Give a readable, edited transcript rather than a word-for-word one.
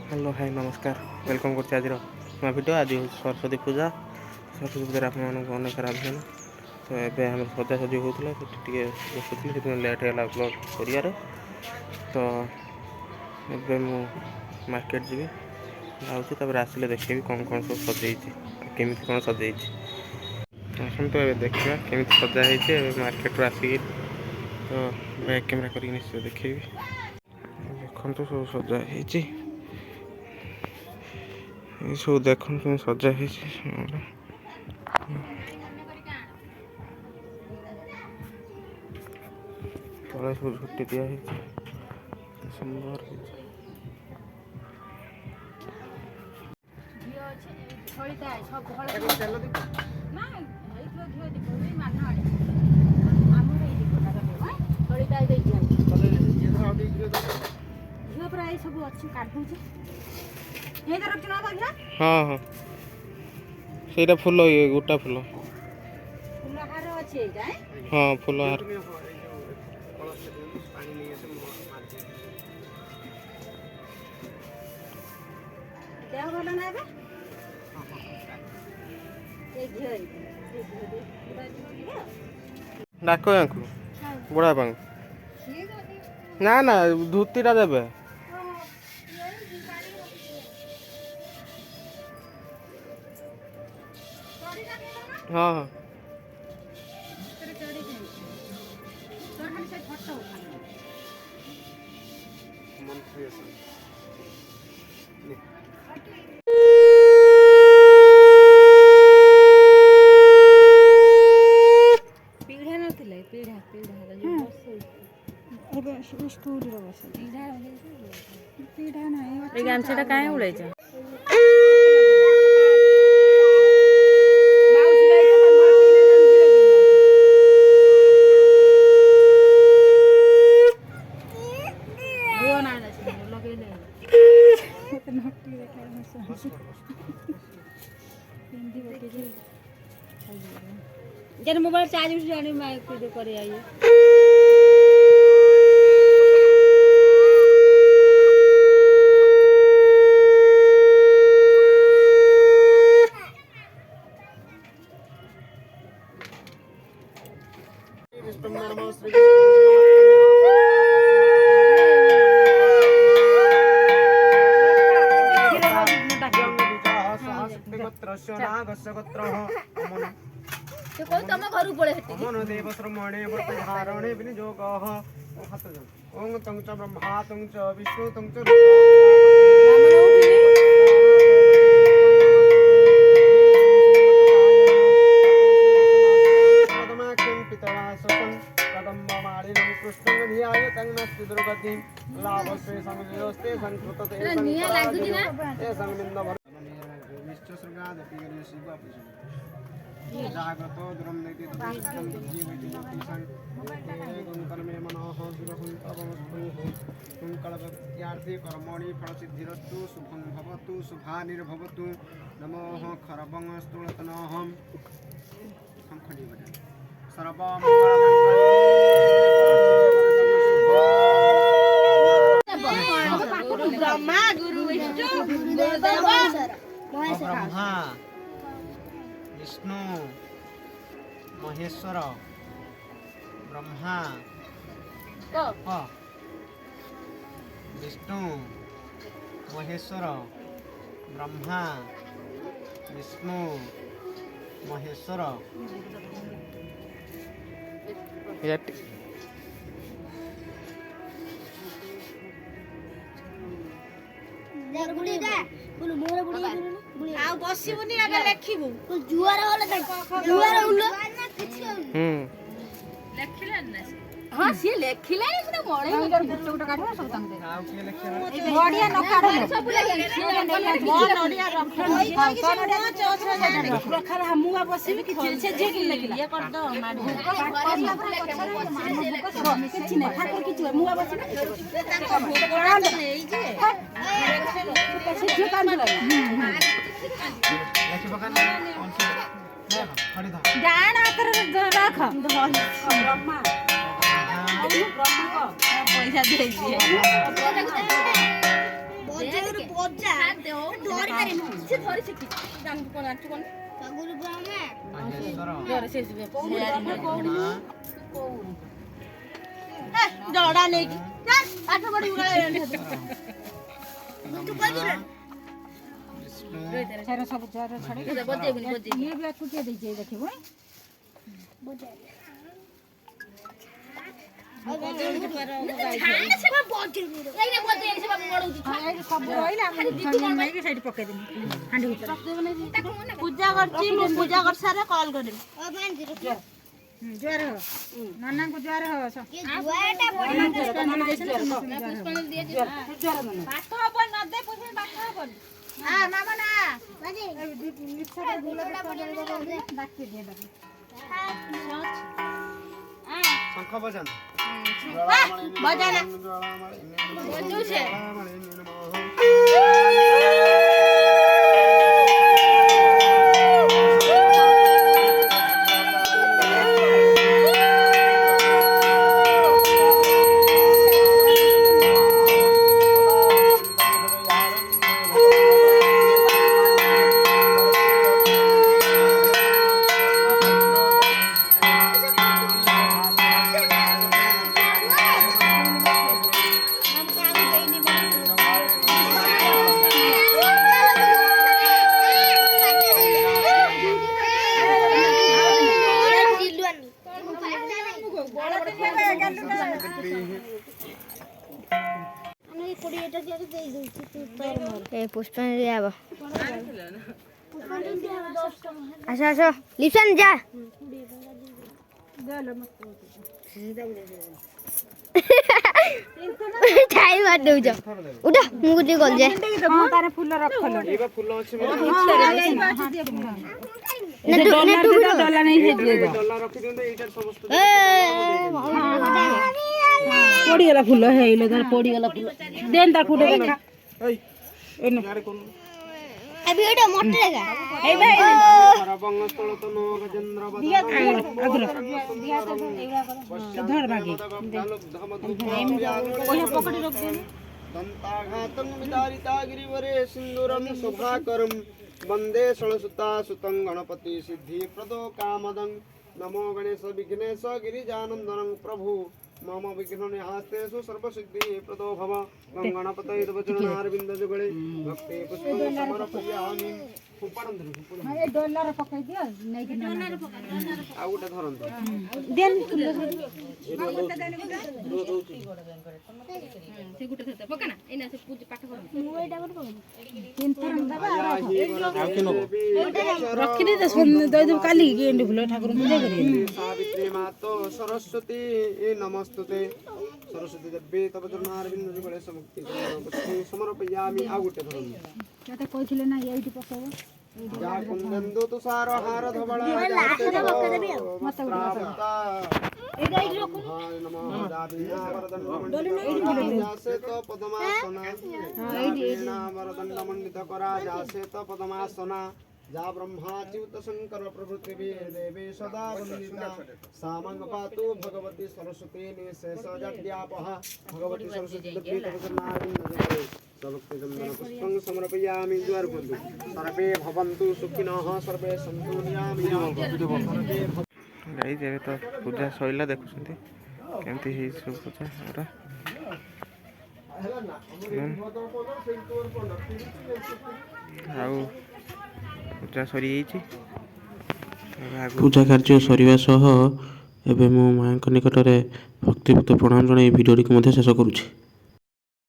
Hello hi नमस्कार welcome करते आज नया वीडियो आज सरस्वती पूजा आप अनेक अभियान तो ये आम सजासजी होता बसुली से लेट है अपलोड कर तो ये मार्केट जी जाऊँगी आसिले देखी कौन कौन सब सजे केमी कौन सजे तो देखा केमी सजाई मार्केट आसिक तो बैक कैमेरा कर निश्चय देखी देखो सब सजाई ये सब देख सजा तले सब झुटी दिखाई सुंदर हाँ हाँ से फुल ये गोटा फुल हाँ फुल हार डाक या बुढ़ा पा ना ना धोतीटा देवे हाँ हाँ गामछा कहीं उड़े मोबाइल चार्ज उठ जाने में करे आइए तुम घर पड़े मनो देव श्रमणे धारणे विनियोग ओं तं च ब्रह्मा तं च विष्णु तं च दुर्गति लाभस्ते संयोस्ते संकृतते जागतो द्रम नेति दुष्टं जीवति कर्मे मनोः कुंकलवत्यार्थे कर्मणि फलसिद्धिरस्तु शुभं भवतु शुभानिर्भवतु नमोः खरवं स्तुलतनहं संखडीवदे गुरु ब्रह्मा गुरु विष्णु ब्रह्मा विष्णु महेश्वर ब्रह्मा विष्णु महेश्वर ब्रह्मा विष्णु महेश्वर बसबुनि लेखिबू जुआर हाँ सी लेखिले मड़े गुट गुट काढ़ सब बढ़िया न काढ़ सब रखा मुआ बसबी कि से जे कि ये कर दो किछि नै ठाकुर किछि मुआ बसबी से जे कान डाण आकर राख ब्रह्मा पैसा दे ଜଡ଼ା ନେଇକି ପାଠ ପଢି ସବୁ ଜର ଛାଡି ଇଏ ବି ଏକୁଟିଆ ଦେଇଛି ଦେଖିବୁ ସେଇଠି ପକେଇଦେବି ହାଣ୍ଡି ଭିତରେ ପୂଜା କରିଛି ମୁଁ ପୂଜା କରିସାରେ କଲ୍ କରିବି ଜୁଆର ହବ ନନାଙ୍କୁ ଜୁଆର ହବ ପାଠ ହବ ନଦେ ପୁଣି ପାଠ ହବନି ମାମା ନା ଶଙ୍ଖ ବଜାନ पुष्पांजलि आब आस आस लिसन जा छाई मार दउछ उठ मु गुटी गल जे हां तारे फूल रखल एबा फूल अछि डॉलर नहीं है डॉलर रखि देंदे एटा समस्त पड़ी गला फूल हेइलो धर पड़ी गला फूल देन तार फूटे देखा एने अभी एटा मोटर लगा ए भाई सरबंग स्थल तो नो गजेंद्र बदन धर भागी ओहे पकड़ी रख दे दंताघातं विदारिता गिरिवरे सिंदूरं शुभाकरं वंदे षणसुता सुतं गणपति सिद्धि प्रदो कामदं नमो गणेश विघ्नेश गिरिजानंदनं प्रभु मम विघ्ननिहास्तेषु सर्वसिद्धि प्रदो भव गणपतये तव चरणारविन्द जुगले भक्ति पुष्पं समर्पयामि फुपाडंदु ए डॉलर पकाई दियो नै कि डॉलर पका आ उटा धरंतो देन से गुटे थते पका ना एना से पूजा पाठ कर मु एटा कर पका तीन थर दबा रखि दे दे काली गेंडी फुल ठाकुर पूजा करी सावित्री मातो सरस्वती ए नमस्तुते सरस्वती देवी तव चरणारविन्द जुगले समुक्ति समर्पयामि आ गुटे धरंतो केते कहिथिले ना एइटी पकाबो जा कुंदंदो तुषार हार धवला जाते मस्त्रावता एटा इडी रखु नमो दाबिना वरदन जासे तो पद्मासना एडी वरदन मंडित करा जासे तो पद्मासना जा ब्रह्मा च्युत शंकर प्रभृति देवी सदा वंदिता सामंग पातु भगवती सरस्वती निशेष जड्यापः भगवती सरस्वती देवी तव चरणारविन्द सर्वभक्ति चंदन पुष्पं समर्पयामि द्वार बंधु सर्वे भवन्तु सुखिनः सर्वे सन्तु निरामयामि गाइस एबे तो पूजा सइला देखुछन्ती केमती हे सब पूजा ओरा आउ पूजा सरी पूजा कार्य सरिवा सह एबे मो मां निकटरे भक्तियुक्त प्रणाम जणाई भिडियो को शेष करुछि।